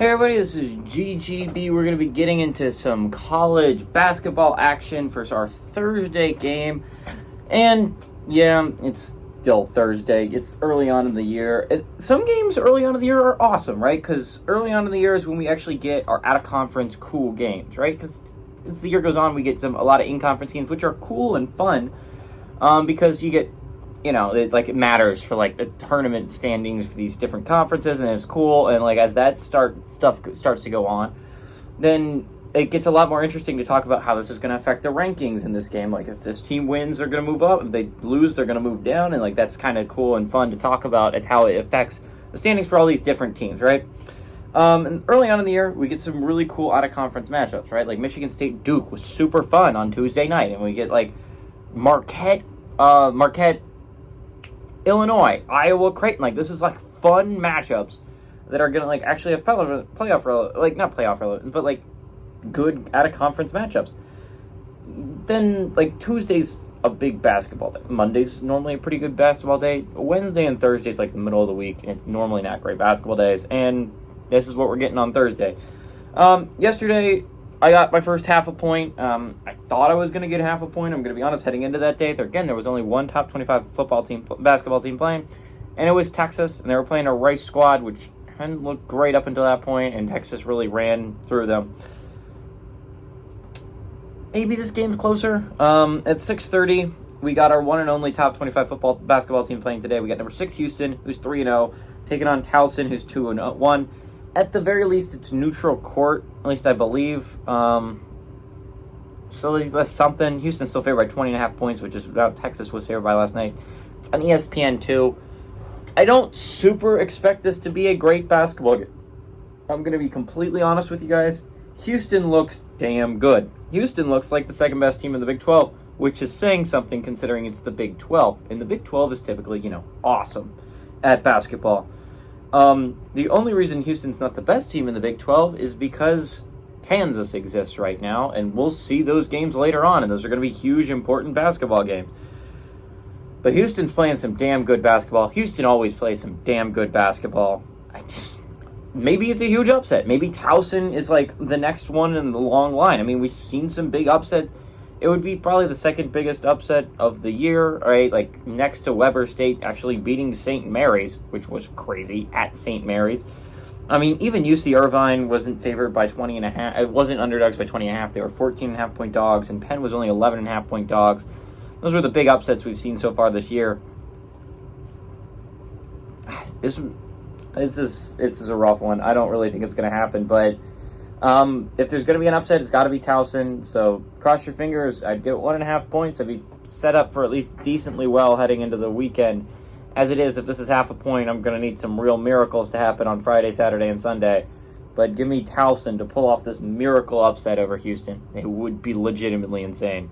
Hey everybody, this is GGB. We're going to be getting into some college basketball action for our Thursday game. And yeah, it's still Thursday. It's early on in the year. Some games early on in the year are awesome, right? Because early on in the year is when we actually get our out-of-conference cool games, right? Because as the year goes on, we get a lot of in-conference games, which are cool and fun because you get it matters for the tournament standings for these different conferences, and it's cool. And as that stuff starts to go on, then it gets a lot more interesting to talk about how this is going to affect the rankings in this game. Like, if this team wins, they're going to move up. If they lose, they're going to move down. And that's kind of cool and fun to talk about as how it affects the standings for all these different teams, right? And early on in the year, we get some really cool out-of-conference matchups, right? Like Michigan State Duke was super fun on Tuesday night, and we get Marquette. Illinois, Iowa, Creighton. This is fun matchups that are gonna actually have playoff relevance, not playoff relevance, but good out of conference matchups. Then Tuesday's a big basketball day. Monday's normally a pretty good basketball day. Wednesday and Thursday's the middle of the week, and it's normally not great basketball days. And this is what we're getting on Thursday. Yesterday, I got my first half a point. I thought I was going to get half a point. I'm going to be honest, heading into that day, there was only one top 25 basketball team playing, and it was Texas, and they were playing a Rice squad, which hadn't looked great up until that point, and Texas really ran through them. Maybe this game's closer. At 6:30, we got our one and only top 25 basketball team playing today. We got number 6 Houston, who's 3-0, taking on Towson, who's 2-1. At the very least, it's neutral court, at least I believe. So that's something. Houston's still favored by 20.5 points, which is about Texas was favored by last night. It's on ESPN2. I don't super expect this to be a great basketball game. I'm going to be completely honest with you guys. Houston looks damn good. Houston looks like the second best team in the Big 12, which is saying something considering it's the Big 12. And the Big 12 is typically, awesome at basketball. The only reason Houston's not the best team in the Big 12 is because Kansas exists right now, and we'll see those games later on, and those are going to be huge, important basketball games. But Houston's playing some damn good basketball. Houston always plays some damn good basketball. Maybe it's a huge upset. Maybe Towson is the next one in the long line. I mean, we've seen some big upsets. It would be probably the second biggest upset of the year, right? Next to Weber State actually beating St. Mary's, which was crazy at St. Mary's. I mean, even UC Irvine wasn't favored by 20.5. It wasn't underdogs by 20.5. They were 14.5 point dogs, and Penn was only 11.5 point dogs. Those were the big upsets we've seen so far this year. This is a rough one. I don't really think it's going to happen, but if there's going to be an upset, it's got to be Towson. So cross your fingers. I'd get 1.5 points. I'd be set up for at least decently well heading into the weekend. As it is, if this is half a point, I'm going to need some real miracles to happen on Friday, Saturday, and Sunday. But give me Towson to pull off this miracle upset over Houston. It would be legitimately insane.